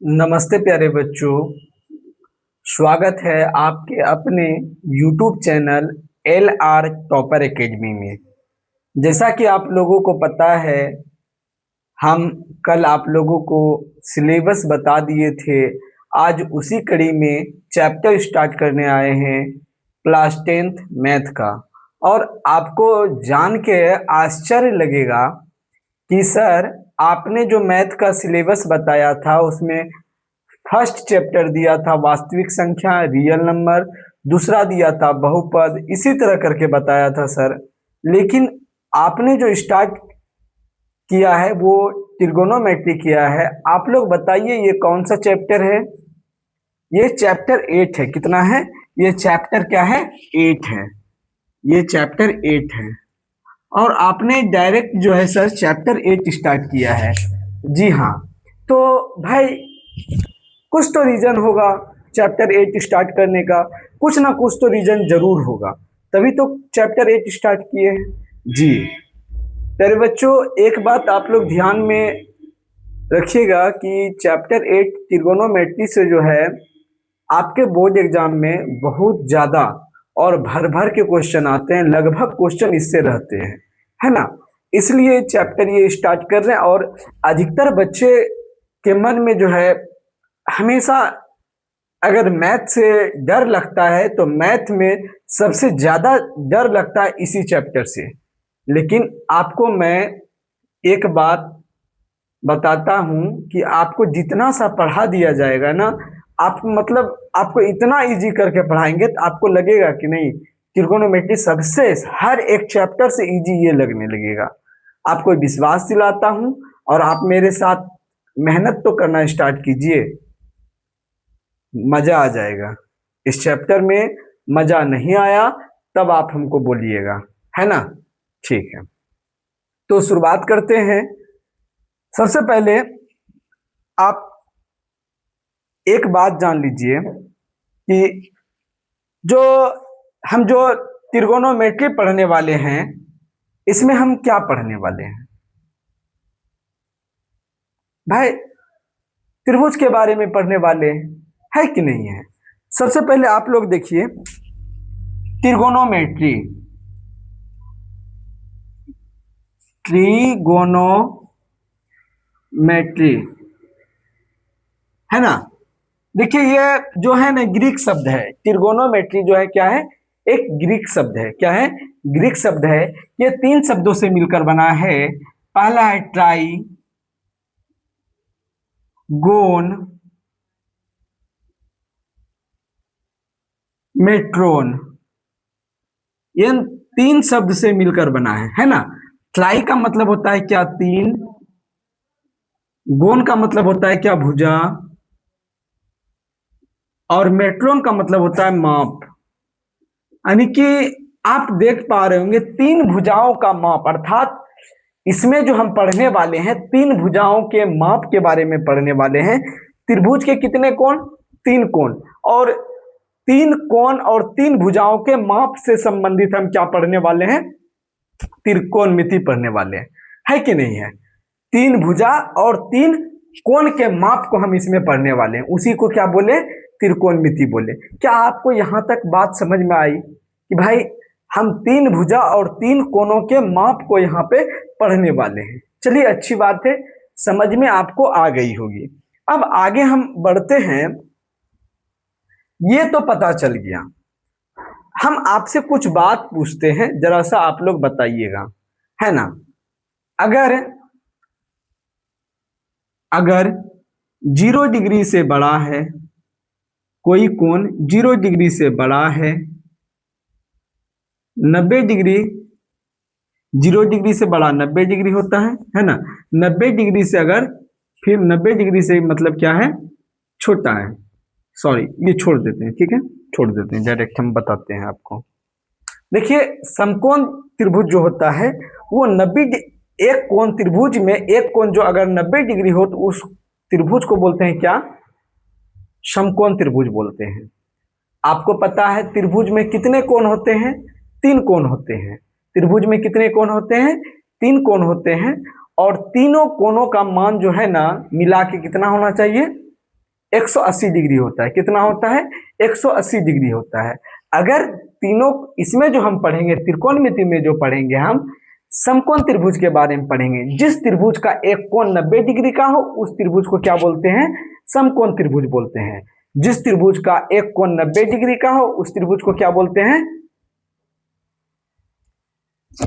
नमस्ते प्यारे बच्चों। स्वागत है आपके अपने YouTube channel L R topper academy में। जैसा कि आप लोगों को पता है, हम कल आप लोगों को सिलेबस बता दिए थे। आज उसी कड़ी में चैप्टर स्टार्ट करने आए हैं क्लास 10th मैथ का। और आपको जान के आश्चर्य लगेगा कि सर, आपने जो मैथ का सिलेबस बताया था उसमें फर्स्ट चैप्टर दिया था वास्तविक संख्या रियल नंबर, दूसरा दिया था बहुपद, इसी तरह करके बताया था सर। लेकिन आपने जो स्टार्ट किया है वो ट्रिगोनोमेट्री किया है। आप लोग बताइए ये कौन सा चैप्टर है? ये चैप्टर 8 है। कितना है? ये चैप्टर क्या है? 8 है। ये चैप्टर 8 है। और आपने डायरेक्ट जो है सर चैप्टर 8 स्टार्ट किया है। जी हाँ। तो भाई, कुछ तो रीजन होगा चैप्टर 8 स्टार्ट करने का। कुछ ना कुछ तो रीजन जरूर होगा, तभी तो चैप्टर 8 स्टार्ट किए हैं। जी प्यारे बच्चों, एक बात आप लोग ध्यान में रखिएगा कि चैप्टर 8 ट्रिगोनोमेट्री से जो है आपके बोर्ड एग्जाम में बहुत ज्यादा और भर भर के क्वेश्चन आते हैं। लगभग क्वेश्चन इससे रहते हैं, है ना। इसलिए चैप्टर ये स्टार्ट कर रहे हैं। और अधिकतर बच्चे के मन में जो है हमेशा, अगर मैथ से डर लगता है तो मैथ में सबसे ज्यादा डर लगता है इसी चैप्टर से। लेकिन आपको मैं एक बात बताता हूं कि आपको जितना सा पढ़ा दिया जाएगा ना, आप मतलब आपको इतना इजी करके पढ़ाएंगे तो आपको लगेगा कि नहीं, त्रिकोणोमेट्री सबसे हर एक चैप्टर से इजी ये लगने लगेगा। आपको विश्वास दिलाता हूं। और आप मेरे साथ मेहनत तो करना स्टार्ट कीजिए, मजा आ जाएगा। इस चैप्टर में मजा नहीं आया तब आप हमको बोलिएगा, है ना। ठीक है, तो शुरुआत करते हैं। सबसे पहले आप एक बात जान लीजिए कि जो जो त्रिकोणोमेट्री पढ़ने वाले हैं, इसमें हम क्या पढ़ने वाले हैं भाई? त्रिभुज के बारे में पढ़ने वाले हैं, है कि नहीं है? सबसे पहले आप लोग देखिए त्रिकोणोमेट्री। ट्रिगोनोमेट्री, है ना। देखिए ये जो है ना ग्रीक शब्द है। त्रिगोनोमेट्री जो है क्या है? एक ग्रीक शब्द है। क्या है? ग्रीक शब्द है। ये तीन शब्दों से मिलकर बना है। पहला है ट्राई गोन मेट्रोन। ये तीन शब्द से मिलकर बना है ना। ट्राई का मतलब होता है क्या? तीन। गोन का मतलब होता है क्या? भुजा। और मेट्रोन का मतलब होता है माप। यानी कि आप देख पा रहे होंगे तीन भुजाओं का माप, अर्थात इसमें जो हम पढ़ने वाले हैं तीन भुजाओं के माप के बारे में पढ़ने वाले हैं। त्रिभुज के कितने कोण? तीन कोण। और तीन कोण और तीन भुजाओं के माप से संबंधित हम क्या पढ़ने वाले हैं? त्रिकोणमिति पढ़ने वाले हैं, है कि नहीं है। तीन भुजा और तीन कोण के माप को हम इसमें पढ़ने वाले हैं, उसी को क्या बोले? त्रिकोणमिति बोले। क्या आपको यहां तक बात समझ में आई कि भाई हम तीन भुजा और तीन कोणों के माप को यहाँ पे पढ़ने वाले हैं? चलिए, अच्छी बात है, समझ में आपको आ गई होगी। अब आगे हम बढ़ते हैं। ये तो पता चल गया। हम आपसे कुछ बात पूछते हैं, जरा सा आप लोग बताइएगा, है ना। अगर अगर 0 डिग्री से बड़ा है कोई कोण, 0 डिग्री से बड़ा है, 90 डिग्री, 0 डिग्री से बड़ा 90 डिग्री होता है ना। 90 डिग्री से अगर, फिर 90 डिग्री से मतलब क्या है? छोटा है। सॉरी, ये छोड़ देते हैं, ठीक है, छोड़ देते हैं, डायरेक्ट हम बताते हैं आपको। देखिए, समकोण त्रिभुज जो होता है वो 90, एक कोण त्रिभुज में एक कोण जो अगर 90 डिग्री हो तो उस त्रिभुज को बोलते हैं क्या? समकोण त्रिभुज बोलते हैं। आपको पता है त्रिभुज में कितने कोण होते हैं? तीन कोण होते हैं। त्रिभुज में कितने कोण होते हैं? तीन कोण होते हैं। और तीनों कोणों का मान जो है ना मिला के कितना होना चाहिए? 180 डिग्री होता है। कितना होता है? 180 डिग्री होता है। अगर तीनों इसमें जो हम पढ़ेंगे त्रिकोणमिति में जो पढ़ेंगे हम समकोण त्रिभुज के बारे में पढ़ेंगे। जिस त्रिभुज का एक कोण 90 डिग्री का हो उस त्रिभुज को क्या बोलते हैं? समकोण त्रिभुज बोलते हैं। जिस त्रिभुज का एक कोण 90 डिग्री का हो उस त्रिभुज को क्या बोलते हैं?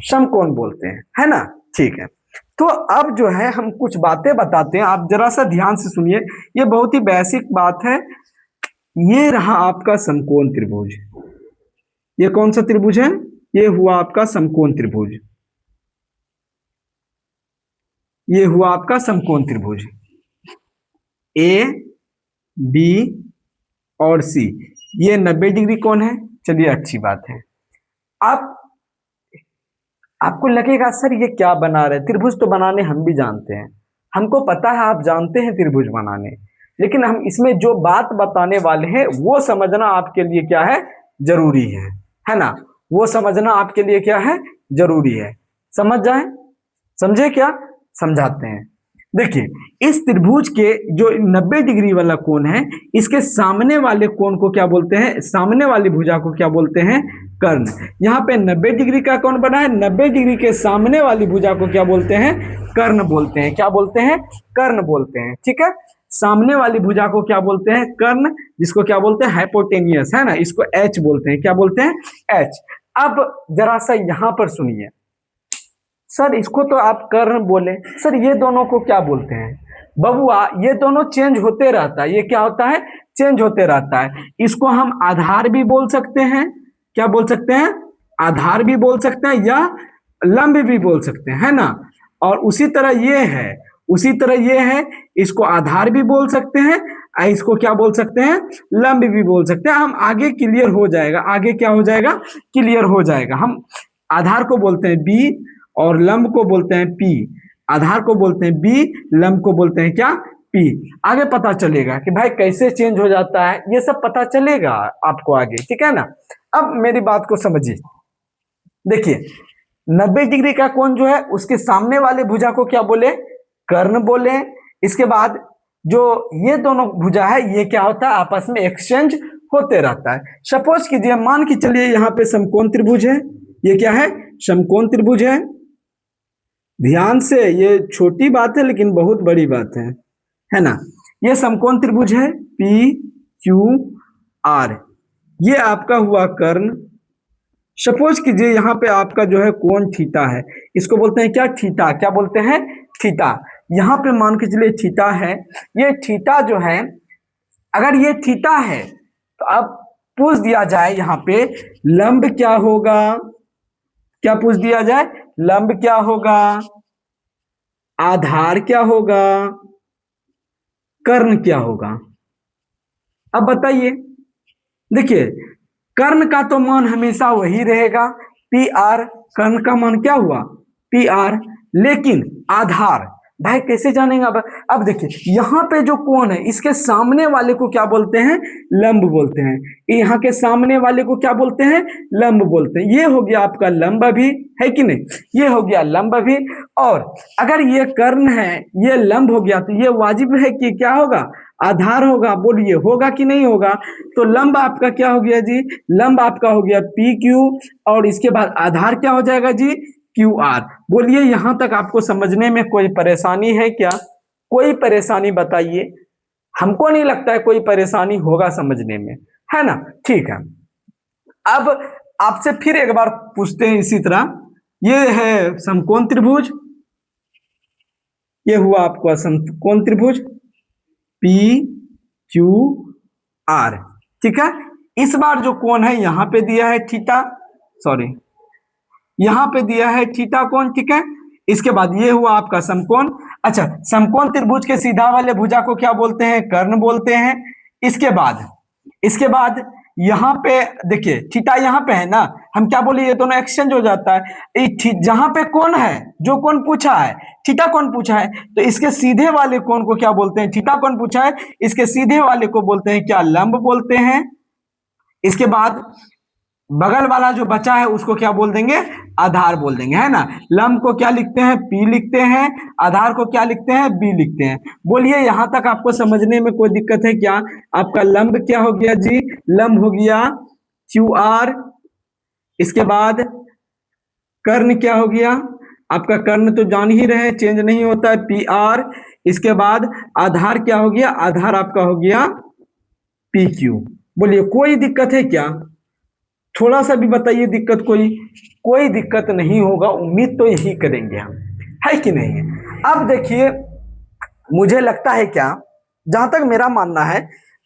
समकोण बोलते हैं, है ना? ठीक है, तो अब जो है हम कुछ बातें बताते हैं, आप जरा सा ध्यान से सुनिए। ये बहुत ही बेसिक बात है। ये रहा आपका समकोण त्रिभुज। ये कौन सा त्रिभुज है? ये हुआ आपका समकोण त्रिभुज। ये हुआ आपका समकोण त्रिभुज ए बी और सी। ये 90 डिग्री कोण है। चलिए अच्छी बात है। आप आपको लगेगा सर ये क्या बना रहे? त्रिभुज तो बनाने हम भी जानते हैं, हमको पता है आप जानते हैं त्रिभुज बनाने, लेकिन हम इसमें जो बात बताने वाले हैं वो समझना आपके लिए क्या है? जरूरी है ना? वो समझना आपके लिए क्या है? जरूरी है। समझ जाए, समझे क्या? समझाते हैं। देखिए इस त्रिभुज के जो 90 डिग्री वाला कोण है, इसके सामने वाले कोण को क्या बोलते हैं? सामने वाली भुजा को क्या बोलते हैं? कर्ण। यहाँ पे 90 डिग्री का कोण बना है, 90 डिग्री के सामने वाली भुजा को क्या बोलते हैं? कर्ण बोलते हैं। क्या बोलते हैं? कर्ण बोलते हैं। ठीक है, सामने वाली भुजा को क्या बोलते हैं? कर्ण, जिसको क्या बोलते हैं? हाइपोटेनियस, है ना? इसको एच बोलते हैं। क्या बोलते हैं? एच। अब जरा सा यहां पर सुनिए। सर इसको तो आप कर्ण बोले, सर ये दोनों को क्या बोलते हैं? बबुआ ये दोनों चेंज होते रहता है। ये क्या होता है? चेंज होते रहता है। इसको हम आधार भी बोल सकते हैं। क्या बोल सकते हैं? आधार भी बोल सकते हैं या लंब भी बोल सकते हैं, है ना? और उसी तरह ये है, उसी तरह ये है, इसको आधार भी बोल सकते हैं, इसको क्या बोल सकते हैं? लंब भी बोल सकते हैं। हम आगे क्लियर हो जाएगा, आगे क्या हो जाएगा? क्लियर हो जाएगा। हम आधार को बोलते हैं बी और लंब को बोलते हैं पी। आधार को बोलते हैं बी, लंब को बोलते हैं क्या? पी। आगे पता चलेगा कि भाई कैसे चेंज हो जाता है, ये सब पता चलेगा आपको आगे, ठीक है ना? अब मेरी बात को समझिए। देखिए 90 डिग्री का कोण जो है उसके सामने वाले भुजा को क्या बोले? कर्ण बोले। इसके बाद जो ये दोनों भुजा है ये क्या होता है? आपस में एक्सचेंज होते रहता है। सपोज कीजिए, मान के चलिए यहाँ पे समकोण त्रिभुज है। ये क्या है? समकोण त्रिभुज है। ध्यान से, ये छोटी बात है लेकिन बहुत बड़ी बात है ना? ये समकोण त्रिभुज है पी क्यू आर। ये आपका हुआ कर्ण। सपोज कीजिए यहाँ पे आपका जो है कोण थीटा है, इसको बोलते हैं क्या? थीटा। क्या बोलते हैं? थीटा। यहाँ पे मान के चलिए थीटा है। ये थीटा जो है, अगर ये थीटा है तो अब पूछ दिया जाए यहाँ पे लंब क्या होगा? क्या पूछ दिया जाए? लंब क्या होगा? आधार क्या होगा? कर्ण क्या होगा? अब बताइए। देखिए कर्ण का तो मान हमेशा वही रहेगा पी आर। कर्ण का मान क्या हुआ? P R. लेकिन आधार भाई कैसे जानेंगे? अब देखिए यहाँ पे जो कोण है इसके सामने वाले को क्या बोलते हैं? लंब बोलते हैं। यहाँ के सामने वाले को क्या बोलते हैं? लंब बोलते हैं। ये हो गया आपका लंब भी, है कि नहीं? ये हो गया लंब भी। और अगर ये कर्ण है, ये लंब हो गया, तो ये वाजिब है कि क्या होगा? आधार होगा। बोलिए होगा कि नहीं होगा? तो लंब आपका क्या हो गया जी? लंब आपका हो गया पी क्यू, और इसके बाद आधार क्या हो जाएगा जी? Q R. बोलिए यहां तक आपको समझने में कोई परेशानी है क्या? कोई परेशानी बताइए। हमको नहीं लगता है कोई परेशानी होगा समझने में, है ना? ठीक है, अब आपसे फिर एक बार पूछते हैं इसी तरह। ये है समकोण त्रिभुज, ये हुआ आपका समकोण त्रिभुज पी क्यू आर, ठीक है? इस बार जो कोण है यहां पे दिया है थीटा, सॉरी यहां पे दिया है थीटा कोण, ठीक है? इसके बाद ये हुआ आपका समकोण। अच्छा, समकोण त्रिभुज के सीधा वाले भुजा को क्या बोलते हैं? कर्ण बोलते हैं। इसके बाद यहाँ पे देखिए थीटा यहाँ पे है ना, हम क्या बोले? ये दोनों एक्सचेंज हो जाता है। जहां पे कोण है, जो कोण पूछा है थीटा कोण पूछा है, तो इसके सीधे वाले कोण को क्या बोलते हैं? थीटा कोण पूछा है, इसके सीधे वाले को बोलते हैं क्या? लंब बोलते हैं। इसके बाद बगल वाला जो बचा है उसको क्या बोल देंगे? आधार बोल देंगे, है ना। लंब को क्या लिखते हैं, P लिखते हैं, आधार को क्या लिखते हैं, B लिखते हैं। बोलिए यहां तक आपको समझने में कोई दिक्कत है क्या? आपका लंब क्या हो गया जी? लंब हो गया QR। इसके बाद कर्ण क्या हो गया? आपका कर्ण तो जान ही रहे, चेंज नहीं होता है, PR। इसके बाद आधार क्या हो गया? आधार आपका हो गया PQ। बोलिए कोई दिक्कत है क्या? थोड़ा सा भी बताइए दिक्कत कोई? कोई दिक्कत नहीं होगा, उम्मीद तो यही करेंगे हम, है कि नहीं। अब देखिए मुझे लगता है क्या, जहां तक मेरा मानना है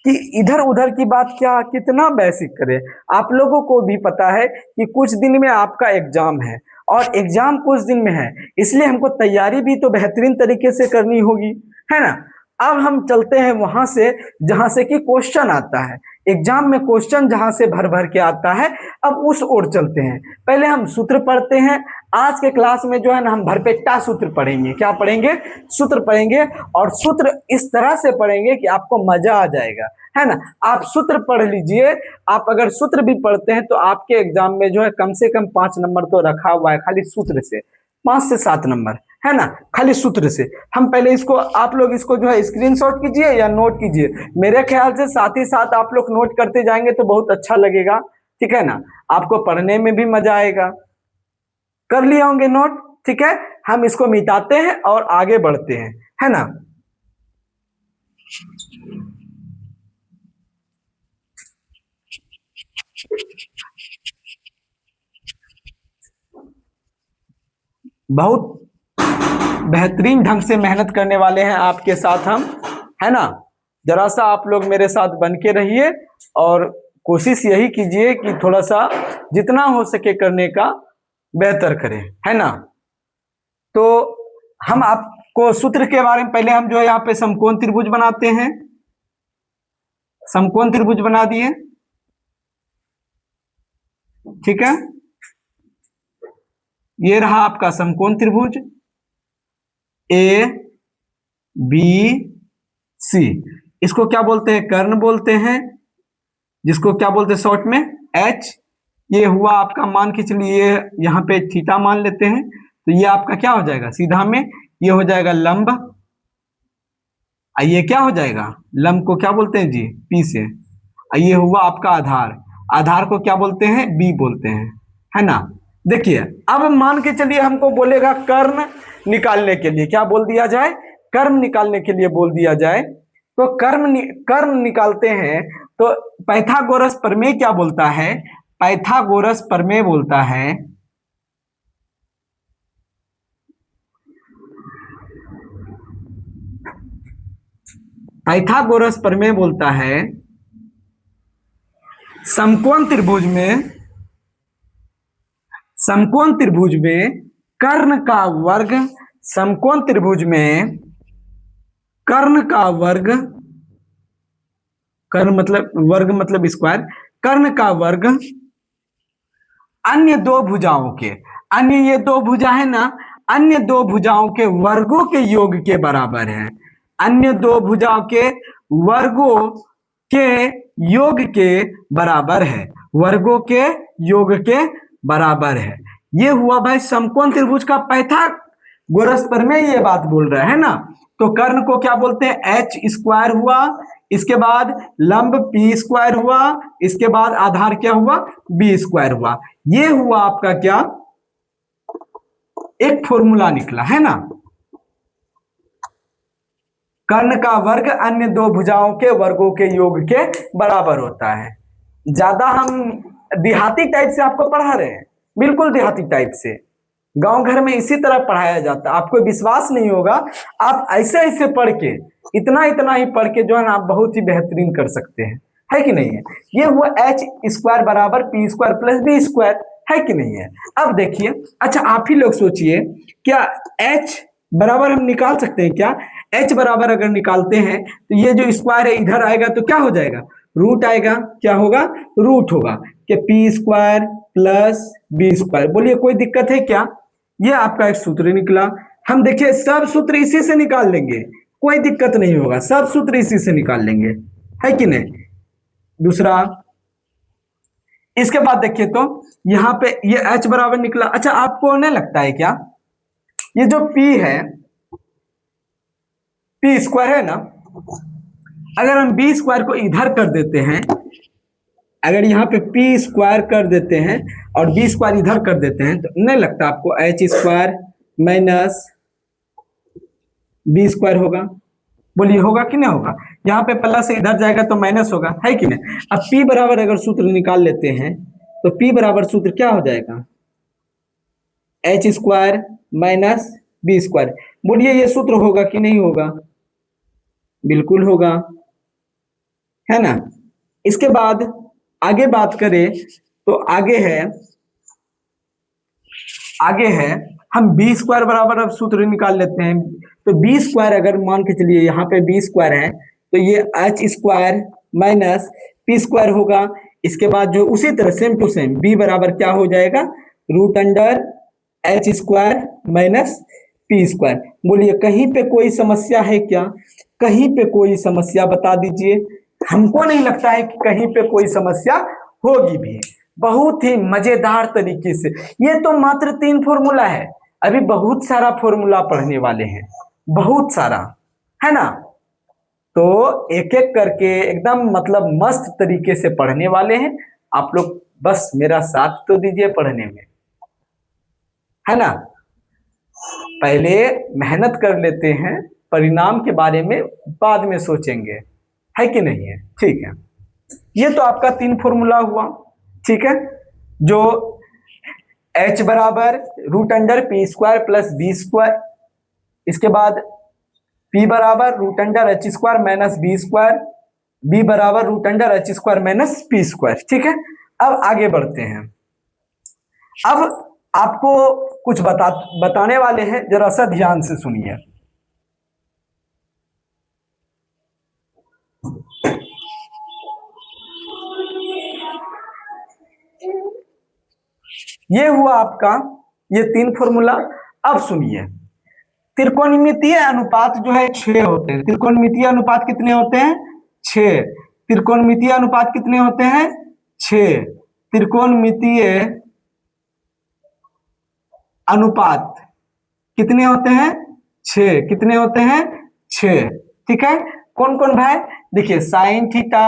कि इधर उधर की बात क्या कितना बेसिक करें। आप लोगों को भी पता है कि कुछ दिन में आपका एग्जाम है, और एग्जाम कुछ दिन में है, इसलिए हमको तैयारी भी तो बेहतरीन तरीके से करनी होगी, है ना। अब हम चलते हैं वहां से जहां से कि क्वेश्चन आता है। एग्जाम में क्वेश्चन जहां से भर भर के आता है, अब उस ओर चलते हैं। पहले हम सूत्र पढ़ते हैं। आज के क्लास में जो है ना, हम भरपेटा सूत्र पढ़ेंगे। क्या पढ़ेंगे? सूत्र पढ़ेंगे, और सूत्र इस तरह से पढ़ेंगे कि आपको मजा आ जाएगा, है ना। आप सूत्र पढ़ लीजिए। आप अगर सूत्र भी पढ़ते हैं तो आपके एग्जाम में जो है कम से कम 5 नंबर तो रखा हुआ है खाली सूत्र से, 5 से 7 नंबर, है ना, खाली सूत्र से। हम पहले इसको, आप लोग इसको जो है स्क्रीनशॉट कीजिए या नोट कीजिए। मेरे ख्याल से साथ ही साथ आप लोग नोट करते जाएंगे तो बहुत अच्छा लगेगा, ठीक है ना। आपको पढ़ने में भी मजा आएगा। कर लिए होंगे नोट, ठीक है। हम इसको मिटाते हैं और आगे बढ़ते हैं, है ना। बहुत बेहतरीन ढंग से मेहनत करने वाले हैं आपके साथ हम, है ना। जरा सा आप लोग मेरे साथ बन के रहिए, और कोशिश यही कीजिए कि थोड़ा सा जितना हो सके करने का बेहतर करें, है ना। तो हम आपको सूत्र के बारे में, पहले हम जो है यहाँ पे समकोण त्रिभुज बनाते हैं। समकोण त्रिभुज बना दिए, ठीक है। ये रहा आपका समकोण त्रिभुज ABC। इसको क्या बोलते हैं? कर्ण बोलते हैं, जिसको क्या बोलते हैं शॉर्ट में? H। ये हुआ आपका, मान के चलिए यहाँ पे थीटा मान लेते हैं, तो ये आपका क्या हो जाएगा सीधा में? ये हो जाएगा लंब। ये क्या हो जाएगा? लंब को क्या बोलते हैं जी? P से। ये हुआ आपका आधार। आधार को क्या बोलते हैं? B बोलते हैं, है ना। देखिए अब मान के चलिए हमको बोलेगा कर्ण निकालने के लिए, क्या बोल दिया जाए? कर्ण निकालने के लिए बोल दिया जाए। तो कर्ण निकालते हैं तो पाइथागोरस प्रमेय क्या बोलता है? पाइथागोरस प्रमेय बोलता है, पाइथागोरस प्रमेय बोलता है समकोण त्रिभुज में, समकोण त्रिभुज में कर्ण का वर्ग, समकोण त्रिभुज में कर्ण का वर्ग, कर्ण मतलब वर्ग मतलब स्क्वायर, कर्ण का वर्ग अन्य दो भुजाओं के, अन्य ये दो भुजा है ना, अन्य दो भुजाओं के वर्गों के योग के बराबर है। अन्य दो भुजाओं के वर्गों के योग के बराबर है, वर्गों के योग के बराबर है। ये हुआ भाई समकोण त्रिभुज का पाइथागोरस प्रमेय, ये बात बोल रहा है ना। तो कर्ण को क्या बोलते हैं? H स्क्वायर हुआ, इसके बाद लंब P स्क्वायर हुआ, इसके बाद आधार क्या हुआ? B स्क्वायर हुआ। ये हुआ आपका क्या? एक फॉर्मूला निकला, है ना। कर्ण का वर्ग अन्य दो भुजाओं के वर्गों के योग के बराबर होता है। ज्यादा हम देहाती टाइप से आपको पढ़ा रहे हैं, बिल्कुल देहाती टाइप से। गांव घर में इसी तरह पढ़ाया जाता है। आपको विश्वास नहीं होगा, आप ऐसे ऐसे पढ़ के, इतना इतना ही पढ़ के जो है ना, आप बहुत ही बेहतरीन कर सकते हैं, है कि नहीं है। ये हुआ H स्क्वायर बराबर P square plus B square, है कि नहीं है। अब देखिए, अच्छा आप ही लोग सोचिए, क्या H बराबर हम निकाल सकते हैं क्या? H बराबर अगर निकालते हैं तो ये जो स्क्वायर है इधर आएगा तो क्या हो जाएगा? रूट आएगा। क्या होगा? रूट होगा कि P square plus B square. बोलिए कोई दिक्कत है क्या? ये आपका एक सूत्र निकला। हम देखिए सब सूत्र इसी से निकाल लेंगे, कोई दिक्कत नहीं होगा, सब सूत्र इसी से निकाल लेंगे, है कि नहीं। दूसरा, इसके बाद देखिए तो यहाँ पे ये h बराबर निकला। अच्छा, आपको नहीं लगता है क्या ये जो p है, p स्क्वायर है ना, अगर हम b स्क्वायर को इधर कर देते हैं, अगर यहाँ पे p स्क्वायर कर देते हैं और b स्क्वायर इधर कर देते हैं, तो नहीं लगता आपको h square minus b square होगा? बोलिए होगा कि नहीं होगा? यहाँ पे प्लस इधर जाएगा तो माइनस होगा, है कि नहीं? अब p बराबर अगर सूत्र निकाल लेते हैं तो p बराबर सूत्र क्या हो जाएगा? h square minus b square. बोलिए ये सूत्र होगा कि नहीं होगा? बिल्कुल होगा, है ना। इसके बाद आगे बात करें तो आगे है हम बी स्क्वायर बराबर अब सूत्र निकाल लेते हैं। तो बी स्क्वायर अगर मान के चलिए यहाँ पे बी स्क्वायर है तो ये H square minus P square होगा। इसके बाद जो उसी तरह सेम टू सेम बी बराबर क्या हो जाएगा? Root under H square minus P square. बोलिए कहीं पे कोई समस्या है क्या? कहीं पे कोई समस्या बता दीजिए। हमको नहीं लगता है कि कहीं पे कोई समस्या होगी भी। बहुत ही मजेदार तरीके से, ये तो मात्र 3 फॉर्मूला है, अभी बहुत सारा फॉर्मूला पढ़ने वाले हैं, बहुत सारा, है ना। तो एक एक करके एकदम मतलब मस्त तरीके से पढ़ने वाले हैं। आप लोग बस मेरा साथ तो दीजिए पढ़ने में, है ना। पहले मेहनत कर लेते हैं, परिणाम के बारे में बाद में सोचेंगे, है कि नहीं है? ठीक है, ये तो आपका 3 फॉर्मूला हुआ, ठीक है। जो h बराबर root under P square plus B square, इसके बाद p बराबर root under H square minus B square, b बराबर root under H square minus P square, ठीक है। अब आगे बढ़ते हैं। अब आपको कुछ बताने वाले हैं, जरा सा ध्यान से सुनिए। ये हुआ आपका ये 3 फॉर्मूला। अब सुनिए, त्रिकोणमितीय अनुपात जो है 6 होते हैं। त्रिकोणमितीय अनुपात कितने होते हैं? 6। त्रिकोणमितीय अनुपात कितने होते हैं? 6। त्रिकोणमितीय अनुपात कितने होते हैं? 6। कितने होते हैं? 6, ठीक है। कौन कौन भाई? देखिए साइन थीटा,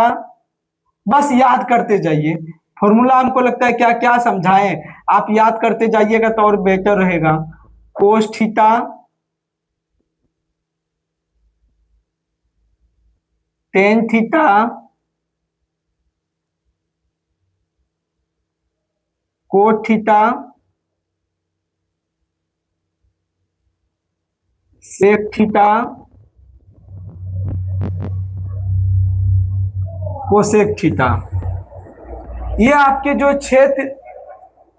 बस याद करते जाइए फॉर्मूला। हमको लगता है क्या क्या समझाएं, आप याद करते जाइएगा तो और बेटर रहेगा। Cos theta, tan theta, cot theta, sec theta, cosec theta. ये आपके जो 6,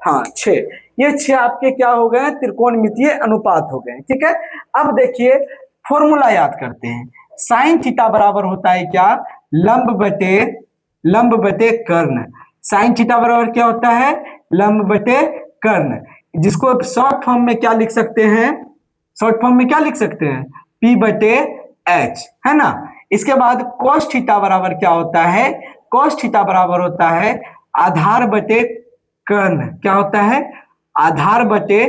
हाँ 6, ये 6 आपके क्या हो गए? त्रिकोणमितीय अनुपात हो गए, ठीक है। अब देखिए फॉर्मूला याद करते हैं। साइन थीटा बराबर होता है क्या? लंब बटे कर्ण। साइन थीटा बराबर क्या होता है? लंब बटे कर्ण, जिसको शॉर्ट फॉर्म में क्या लिख सकते हैं? शॉर्ट फॉर्म में क्या लिख सकते हैं? P बटे एच, है ना। इसके बाद cos थीटा बराबर क्या होता है? cos थीटा बराबर होता है आधार बटे कर्ण। क्या होता है? आधार बटे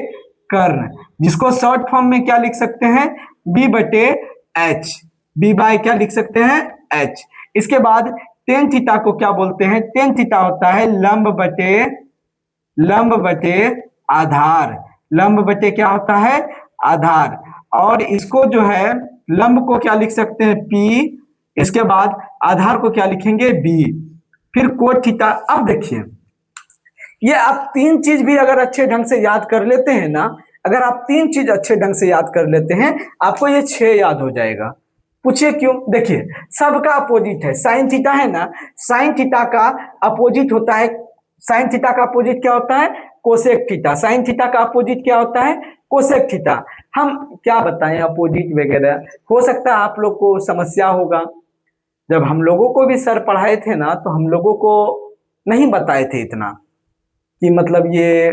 कर्ण, जिसको शॉर्ट फॉर्म में क्या लिख सकते हैं? B बटे एच, B बाय क्या लिख सकते हैं? H। इसके बाद टेन थीटा को क्या बोलते हैं? टेन थीटा होता है लंब बटे आधार। लंब बटे क्या होता है? आधार। और इसको जो है लंब को क्या लिख सकते हैं? P। इसके बाद आधार को क्या लिखेंगे? B। फिर कोट थीटा। अब देखिए ये आप 3 चीज भी अगर अच्छे ढंग से याद कर लेते हैं ना, अगर आप 3 चीज अच्छे ढंग से याद कर लेते हैं, आपको ये 6 याद हो जाएगा। पूछिए क्यों? देखिए सबका अपोजिट है। साइन थीटा है ना, साइन थीटा का अपोजिट होता है, साइन थीटा का अपोजिट क्या होता है? Cosec theta. साइन थीटा का अपोजिट क्या होता है? Cosec theta. हम क्या बताएं अपोजिट वगैरह, हो सकता है आप लोग को समस्या होगा। जब हम लोगों को भी सर पढ़ाए थे ना, तो हम लोगों को नहीं बताए थे इतना कि मतलब ये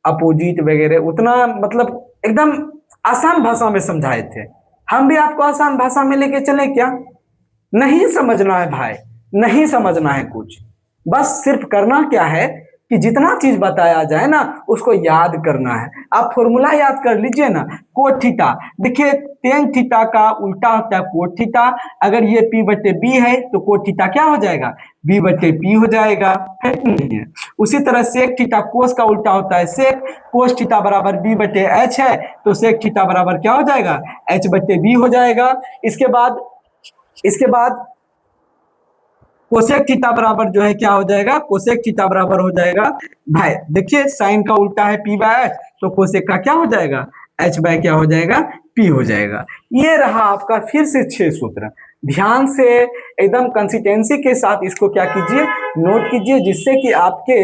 अपोजिट वगैरह, उतना मतलब एकदम आसान भाषा में समझाए थे। हम भी आपको आसान भाषा में लेके चले क्या? नहीं समझना है भाई, नहीं समझना है कुछ, बस सिर्फ करना क्या है कि जितना चीज बताया जाए ना उसको याद करना है। आप फॉर्मूला याद कर लीजिए ना, कोट थीटा। देखिए टेन थीटा का उल्टा होता है कोट थीटा। अगर ये पी बटे बी है तो कोट थीटा क्या हो जाएगा, बी बटे पी हो जाएगा, है कि नहीं है। उसी तरह सेक थीटा कोस का उल्टा होता है सेक, कोस थीटा बराबर बी बटे एच है तो सेक थीटा बराबर क्या हो जाएगा, एच बटे बी हो जाएगा। इसके बाद कोसेक थीटा बराबर जो है क्या हो जाएगा, कोसेक थीटा बराबर हो जाएगा भाई, देखिए साइन का उल्टा है पी बाय एच, तो कोसेक का क्या हो जाएगा, एच बाय क्या हो जाएगा, पी हो जाएगा। ये रहा आपका फिर से 6 सूत्र। ध्यान से एकदम कंसिस्टेंसी के साथ इसको क्या कीजिए, नोट कीजिए, जिससे कि आपके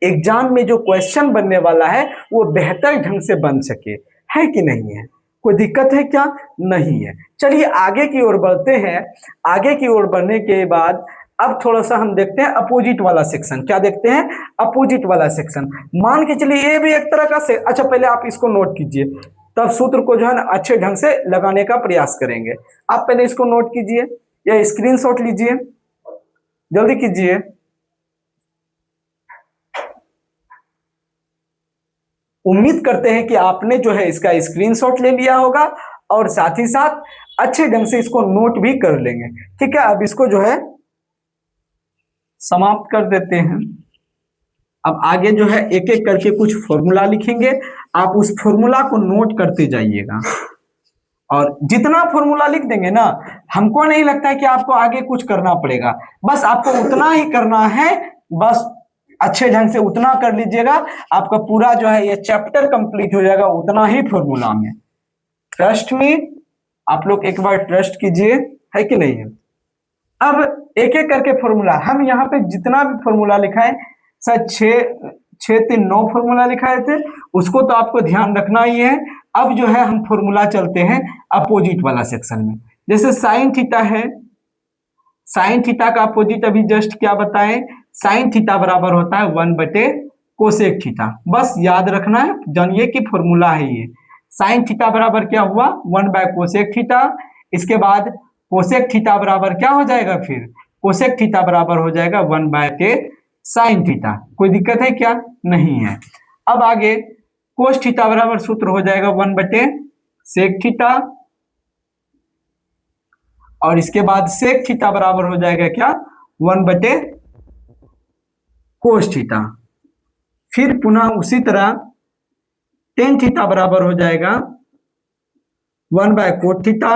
एग्जाम में जो क्वेश्चन बनने वाला है वो बेहतर ढंग से बन सके, है कि नहीं है। कोई दिक्कत है क्या, नहीं है। चलिए आगे की ओर बढ़ते हैं। आगे की ओर बढ़ने के बाद अब थोड़ा सा हम देखते हैं अपोजिट वाला सेक्शन। क्या देखते हैं, अपोजिट वाला सेक्शन। मान के चलिए ये भी एक तरह का से, अच्छा पहले आप इसको नोट कीजिए, तब सूत्र को जो है ना अच्छे ढंग से लगाने का प्रयास करेंगे। आप पहले इसको नोट कीजिए या स्क्रीनशॉट लीजिए, जल्दी कीजिए। उम्मीद करते हैं कि आपने जो है इसका स्क्रीनशॉट ले लिया होगा और साथ ही साथ अच्छे ढंग से इसको नोट भी कर लेंगे। ठीक है, अब इसको जो है समाप्त कर देते हैं। अब आगे जो है एक एक करके कुछ फॉर्मूला लिखेंगे, आप उस फॉर्मूला को नोट करते जाइएगा। और जितना फॉर्मूला लिख देंगे ना, हमको नहीं लगता है कि आपको आगे कुछ करना पड़ेगा, बस आपको उतना ही करना है। बस अच्छे ढंग से उतना कर लीजिएगा, आपका पूरा जो है ये चैप्टर कंप्लीट हो जाएगा उतना ही फॉर्मूला में। ट्रस्ट में, आप लोग एक बार ट्रस्ट कीजिए, है कि नहीं है। अब एक एक करके फॉर्मूला, हम यहाँ पे जितना भी फॉर्मूला लिखा है सर, 6 6 3 9 फॉर्मूला लिखाए थे, उसको तो आपको ध्यान रखना ही है। अब जो है हम फॉर्मूला चलते हैं अपोजिट वाला सेक्शन में। जैसे साइन थीटा है, साइन थीटा का अपोजिट अभी जस्ट क्या बताएं, साइन थीटा बराबर होता है 1 बटे कोसेक थीटा। बस याद रखना है, जानिए कि फॉर्मूला है ये। साइन थीटा बराबर क्या हुआ, 1/कोसेक थीटा। इसके बाद कोसेक थीटा बराबर क्या हो जाएगा, फिर कोसेक थीटा बराबर हो जाएगा 1/साइन थीटा। कोई दिक्कत है क्या, नहीं है। अब आगे कोस थीटा बराबर सूत्र हो जाएगा 1/सेक थीटा, और इसके बाद सेक थीटा बराबर हो जाएगा क्या, 1/कोस थीटा। फिर पुनः उसी तरह टेन थीटा बराबर हो जाएगा 1/कोट थीटा।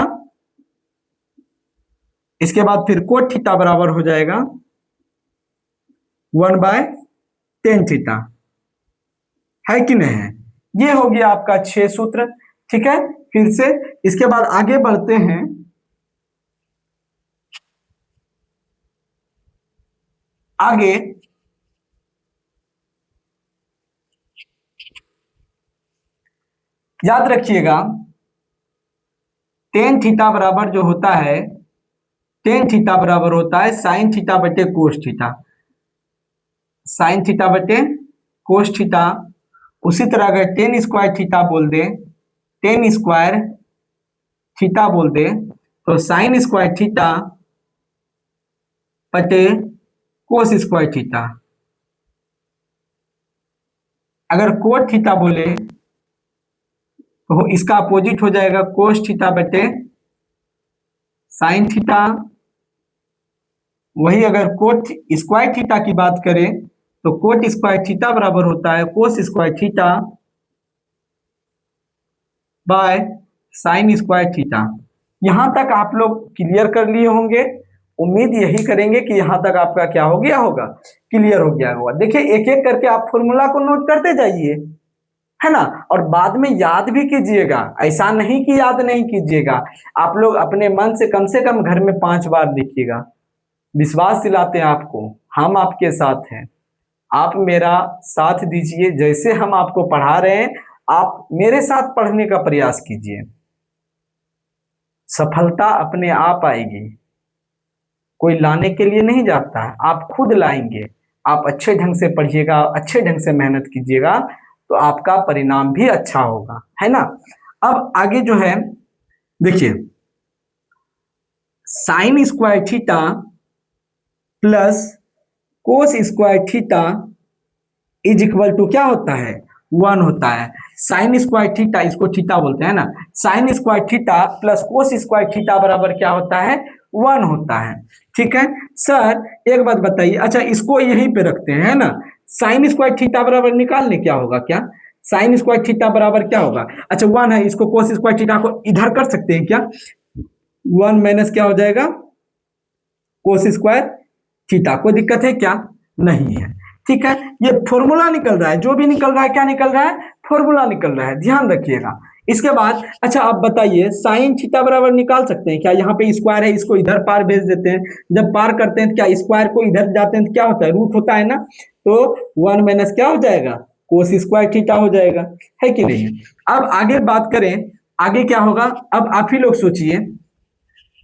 इसके बाद फिर कोट थीटा बराबर हो जाएगा 1/टेन थीटा, है कि नहीं है। ये हो गया आपका 6 सूत्र। ठीक है, फिर से इसके बाद आगे बढ़ते हैं। आगे याद रखिएगा, टेन थीटा बराबर जो होता है, टेन थीटा बराबर होता है साइन थीटा बटे कोस थीटा, साइन थीटा बटे कोस थीटा। उसी तरह अगर टेन स्क्वायर थीटा बोल दे, टेन स्क्वायर थीटा बोल दे, तो साइन स्क्वायर थीटा बटे कोस स्क्वायर थीटा। अगर कोट थीटा बोले तो इसका अपोजिट हो जाएगा कोस थीटा बटे साइन थीटा। वही अगर कोट स्क्वायर थीटा की बात करें तो कोट स्क्वायर थीटा बराबर होता है कोस square theta by sine square theta. यहां तक आप लोग क्लियर कर लिए होंगे, उम्मीद यही करेंगे कि यहां तक आपका क्या हो गया होगा, क्लियर हो गया होगा। देखिए एक एक करके आप फॉर्मूला को नोट करते जाइए, है ना, और बाद में याद भी कीजिएगा, ऐसा नहीं कि याद नहीं कीजिएगा। आप लोग अपने मन से कम घर में 5 बार लिखिएगा। विश्वास दिलाते हैं आपको, हम आपके साथ हैं। आप मेरा साथ दीजिए, जैसे हम आपको पढ़ा रहे हैं आप मेरे साथ पढ़ने का प्रयास कीजिए। सफलता अपने आप आएगी, कोई लाने के लिए नहीं जाता है, आप खुद लाएंगे। आप अच्छे ढंग से पढ़िएगा, अच्छे ढंग से मेहनत कीजिएगा तो आपका परिणाम भी अच्छा होगा, है ना। अब आगे जो है देखिए, sine square theta plus cos square theta is equal to क्या होता है, 1 होता है। साइन स्क्वायर थीटा, इसको थीटा बोलते हैं ना, sine square theta plus cos square theta बराबर क्या होता है, 1 होता है। ठीक है सर, एक बात बताइए, अच्छा इसको यहीं पे रखते हैं, है ना, साइन स्क्वायर थीटा बराबर निकालने क्या होगा, क्या साइन स्क्वायर थीटा बराबर क्या होगा, अच्छा 1 है, इसको कोस स्क्वायर थीटा को इधर कर सकते हैं क्या, 1 माइनस क्या हो जाएगा, कोस स्क्वायर थीटा। कोई दिक्कत है क्या, नहीं है। ठीक है, ये फॉर्मूला निकल रहा है, जो भी निकल रहा है क्या निकल रहा है, फॉर्मूला निकल रहा है, ध्यान रखिएगा। इसके बाद अच्छा आप बताइए, साइन थीटा बराबर निकाल सकते हैं क्या, यहाँ पे स्क्वायर है, इसको इधर पार भेज देते हैं, जब पार करते हैं तो क्या स्क्वायर को इधर जाते हैं तो क्या होता है, रूट होता है ना, तो 1 माइनस क्या हो जाएगा, कोस स्क्वायर थीटा हो जाएगा, है कि नहीं। अब आगे बात करें, आगे क्या होगा, अब आप ही लोग सोचिए।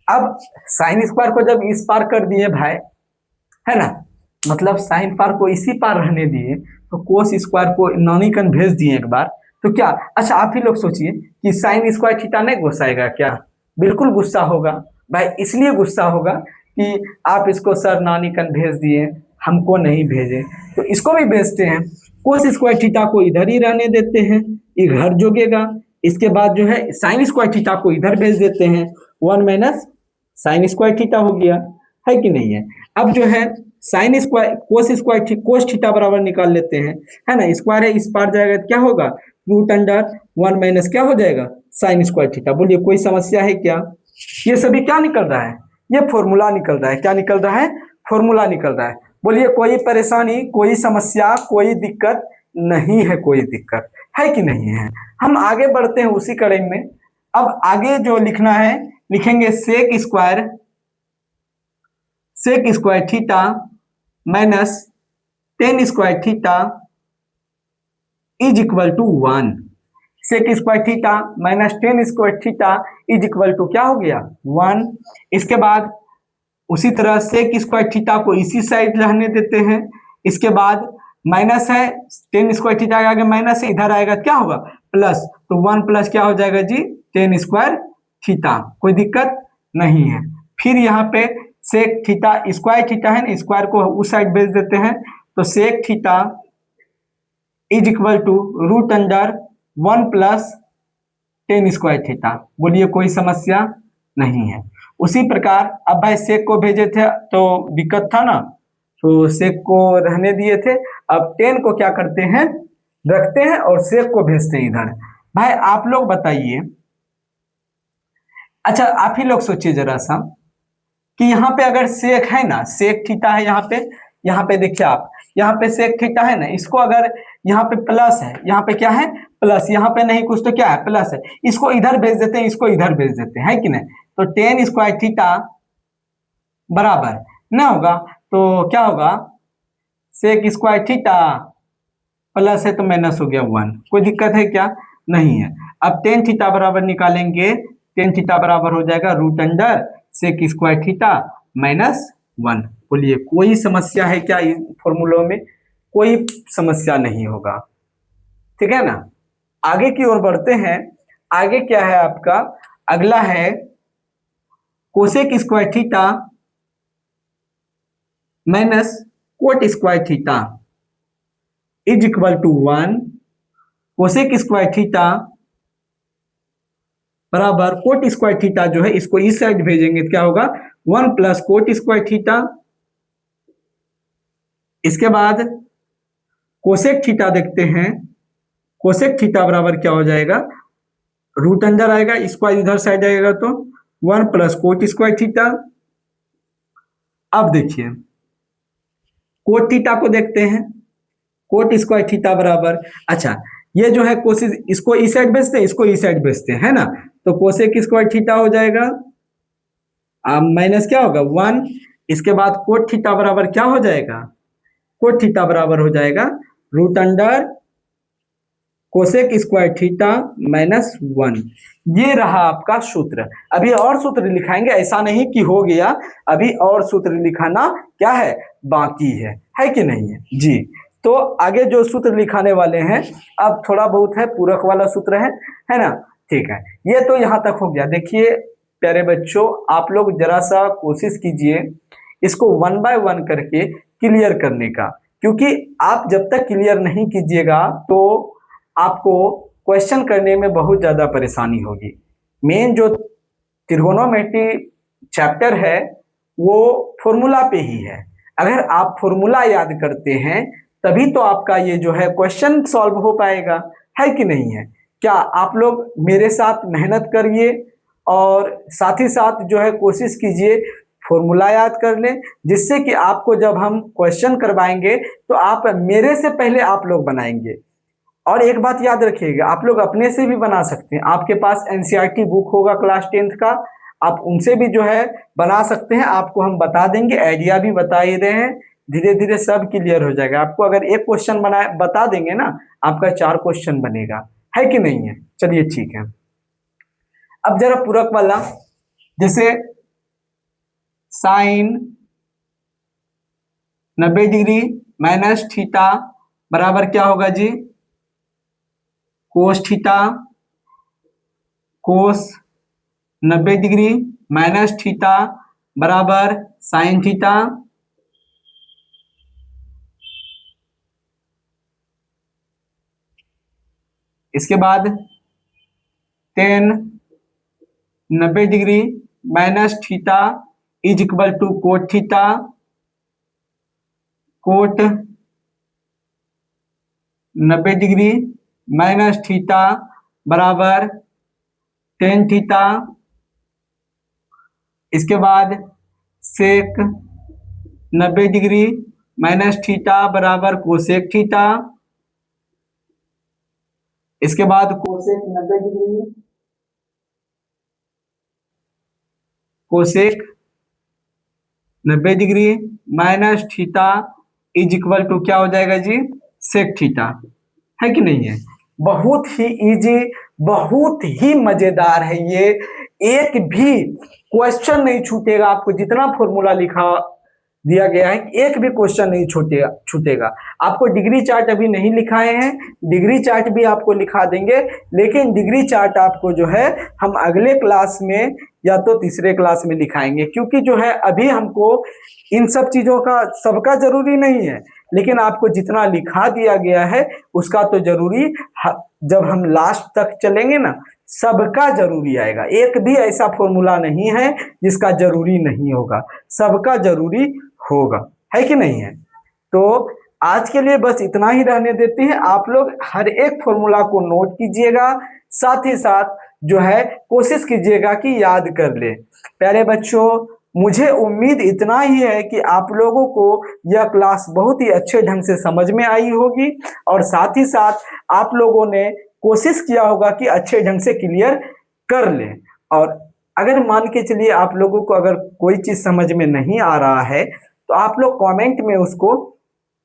अब साइन स्क्वायर को जब इस पार कर दिए भाई, है ना, मतलब साइन पार को इसी पार रहने दिए, तो कोस स्क्वायर को नॉनिकन भेज दिए एक बार, तो क्या, अच्छा आप ही लोग सोचिए कि साइन स्क्वायर थीटा नहीं गुस्साएगा क्या, बिल्कुल गुस्सा होगा भाई, इसलिए गुस्सा होगा कि आप इसको सर नॉनिकन भेज दिए, हमको नहीं भेजे, तो इसको भी भेजते हैं, कोस स्क्वायर थीटा को इधर ही रहने देते हैं, ये घर जोगेगा। इसके बाद जो है साइन स्क्वायर थीटा को इधर भेज देते हैं, 1 माइनस साइन स्क्वायर थीटा हो गया, है कि नहीं है। अब जो है sine square cos square cos theta बराबर निकाल लेते हैं, है ना, स्क्वायर है, इस पार जाएगा तो क्या होगा, रूट अंडर 1 माइनस क्या हो जाएगा, साइन स्क्वायर थीटा। बोलिए कोई समस्या है क्या, ये सभी क्या निकल रहा है, ये फॉर्मूला निकल रहा है, क्या निकल रहा है, फॉर्मूला निकल रहा है। बोलिए कोई परेशानी, कोई समस्या, कोई दिक्कत नहीं है, कोई दिक्कत है कि नहीं है। हम आगे बढ़ते हैं उसी कड़ी में। अब आगे जो लिखना है, लिखेंगे sec square theta minus tan square theta is equal to 1। Sec square theta minus tan square theta is equal to क्या हो गया, 1। इसके बाद उसी तरह सेक स्क्वायर थीटा को इसी साइड रहने देते हैं। इसके बाद माइनस है, टेन स्क्वायर थीटा के आगे माइनस है, इधर आएगा क्या होगा, प्लस, तो 1 प्लस क्या हो जाएगा जी, टेन स्क्वायर थीटा। कोई दिक्कत नहीं है। फिर यहाँ पे सेक थीटा स्क्वायर थीटा है ना, स्क्वायर को उस साइड भेज देते हैं, तो sec theta is equal to root under 1 plus tan square theta. बोलिए कोई समस्या नहीं है। उसी प्रकार अब भाई सेक को भेजे थे तो दिक्कत था ना, तो सेक को रहने दिए थे, अब टेन को क्या करते हैं, रखते हैं और सेक को भेजते हैं इधर। भाई आप लोग बताइए, अच्छा आप ही लोग सोचिए जरा सा कि यहाँ पे अगर सेक है ना, सेक थीटा है यहाँ पे देखिए आप, यहाँ पे सेक थीटा है ना, इसको अगर यहाँ पे प्लस है, यहाँ पे क्या है प्लस, यहाँ पे नहीं कुछ तो क्या है प्लस है, इसको इधर भेज देते हैं, इसको इधर भेज देते हैं, है कि नहीं, तो टेन स्क्वायर थीटा बराबर ना होगा, तो क्या होगा, सेक स्क्वायर थीटा प्लस है तो माइनस हो गया 1। कोई दिक्कत है क्या, नहीं है। अब टेन थीटा बराबर निकालेंगे, टेन थीटा बराबर हो जाएगा root under sec square theta minus 1। बोलिए कोई समस्या है क्या इन फॉर्मूलों में, कोई समस्या नहीं होगा, ठीक है ना। आगे की ओर बढ़ते हैं। आगे क्या है आपका, अगला है cosec square theta minus cot square theta is equal to 1। Cosec square theta बराबर कोट स्क्वायर थीटा जो है इसको इस साइड भेजेंगे तो क्या होगा, 1 प्लस कोट स्क्वायर थीटा। इसके बाद कोसेक थीटा देखते हैं, कोसेक थीटा बराबर क्या हो जाएगा, रूट अंदर आएगा, स्क्वायर इधर साइड आएगा तो 1 प्लस कोट स्क्वायर थीटा। अब देखिए कोट थीटा को देखते हैं, कोट स्क्वायर थीटा बराबर, अच्छा ये जो है कोसिस, इसको इस साइड भेजते हैं, इसको इस साइड भेजते हैं, है ना, तो कोसेक स्क्वायर थीटा हो जाएगा माइनस क्या होगा 1। इसके बाद कोट थीटा बराबर क्या हो जाएगा, कोट थीटा बराबर हो जाएगा root under cosec square theta minus 1। ये रहा आपका सूत्र। अभी और सूत्र लिखाएंगे, ऐसा नहीं कि हो गया, अभी और सूत्र लिखाना क्या है, बाकी है कि नहीं है जी। तो आगे जो सूत्र लिखाने वाले हैं, अब थोड़ा बहुत है पूरक वाला सूत्र है ना, ठीक है। ये तो यहाँ तक हो गया। देखिए प्यारे बच्चों, आप लोग जरा सा कोशिश कीजिए इसको 1 बाय 1 करके क्लियर करने का, क्योंकि आप जब तक क्लियर नहीं कीजिएगा तो आपको क्वेश्चन करने में बहुत ज़्यादा परेशानी होगी। मेन जो त्रिगोनोमेट्री चैप्टर है वो फॉर्मूला पे ही है। अगर आप फॉर्मूला याद करते हैं तभी तो आपका ये जो है क्वेश्चन सॉल्व हो पाएगा, है कि नहीं है। क्या आप लोग मेरे साथ मेहनत करिए और साथ ही साथ जो है कोशिश कीजिए फॉर्मूला याद कर लें, जिससे कि आपको जब हम क्वेश्चन करवाएंगे तो आप मेरे से पहले आप लोग बनाएंगे। और एक बात याद रखिएगा, आप लोग अपने से भी बना सकते हैं। आपके पास एनसीईआरटी बुक होगा क्लास 10th का, आप उनसे भी जो है बना सकते हैं। आपको हम बता देंगे, आइडिया भी बता ही रहे हैं, धीरे धीरे सब क्लियर हो जाएगा। आपको अगर एक क्वेश्चन बता देंगे ना, आपका 4 क्वेश्चन बनेगा, है कि नहीं है। चलिए ठीक है, अब जरा पूरक वाला, जैसे साइन 90 डिग्री माइनस थीटा बराबर क्या होगा जी, cos theta. Cos 90 degree minus theta बराबर साइन थीटा। इसके बाद tan 90 degree minus theta is equal to cot theta. Cot 90 degree minus theta बराबर टेन थीटा। इसके बाद सेक 90 डिग्री माइनस थीटा बराबर कोसेक थीटा। इसके बाद cosec 90 degree, cosec 90 degree minus theta is equal to क्या हो जाएगा जी, सेक थीटा, है कि नहीं है। बहुत ही इजी, बहुत ही मजेदार है ये। एक भी क्वेश्चन नहीं छूटेगा आपको, जितना फॉर्मूला लिखा दिया गया है एक भी क्वेश्चन नहीं छूटेगा। आपको डिग्री चार्ट अभी नहीं लिखाए हैं, डिग्री चार्ट भी आपको लिखा देंगे, लेकिन डिग्री चार्ट आपको जो है हम अगले क्लास में या तो तीसरे क्लास में दिखाएंगे, क्योंकि जो है अभी हमको इन सब चीजों का सबका जरूरी नहीं है, लेकिन आपको जितना लिखा दिया गया है उसका तो जरूरी, जब हम लास्ट तक चलेंगे ना सबका जरूरी आएगा। एक भी ऐसा फॉर्मूला नहीं है जिसका जरूरी नहीं होगा, सबका जरूरी होगा, है कि नहीं है। तो आज के लिए बस इतना ही रहने देते हैं। आप लोग हर एक फॉर्मूला को नोट कीजिएगा, साथ ही साथ जो है कोशिश कीजिएगा कि याद कर ले। प्यारे बच्चों, मुझे उम्मीद इतना ही है कि आप लोगों को यह क्लास बहुत ही अच्छे ढंग से समझ में आई होगी, और साथ ही साथ आप लोगों ने कोशिश किया होगा कि अच्छे ढंग से क्लियर कर लें। और अगर मान के चलिए आप लोगों को अगर कोई चीज समझ में नहीं आ रहा है तो आप लोग कमेंट में उसको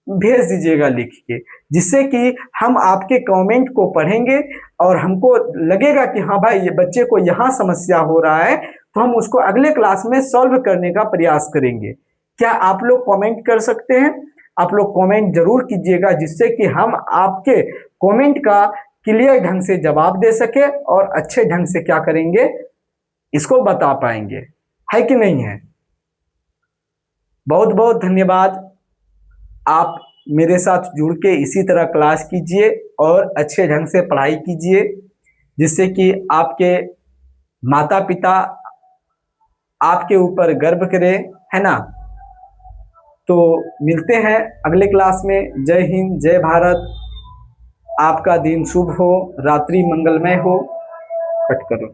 भेज दीजिएगा लिख के, जिससे कि हम आपके कमेंट को पढ़ेंगे और हमको लगेगा कि हाँ भाई ये बच्चे को यहाँ समस्या हो रहा है, तो हम उसको अगले क्लास में सॉल्व करने का प्रयास करेंगे। क्या आप लोग कमेंट कर सकते हैं? आप लोग कमेंट जरूर कीजिएगा, जिससे कि हम आपके कमेंट का क्लियर ढंग से जवाब दे सके और अच्छे ढंग से क्या करेंगे इसको बता पाएंगे, है कि नहीं है। बहुत बहुत धन्यवाद। आप मेरे साथ जुड़ के इसी तरह क्लास कीजिए और अच्छे ढंग से पढ़ाई कीजिए, जिससे कि आपके माता पिता आपके ऊपर गर्व करें, है ना। तो मिलते हैं अगले क्लास में। जय हिंद, जय भारत। आपका दिन शुभ हो, रात्रि मंगलमय हो। कट करो।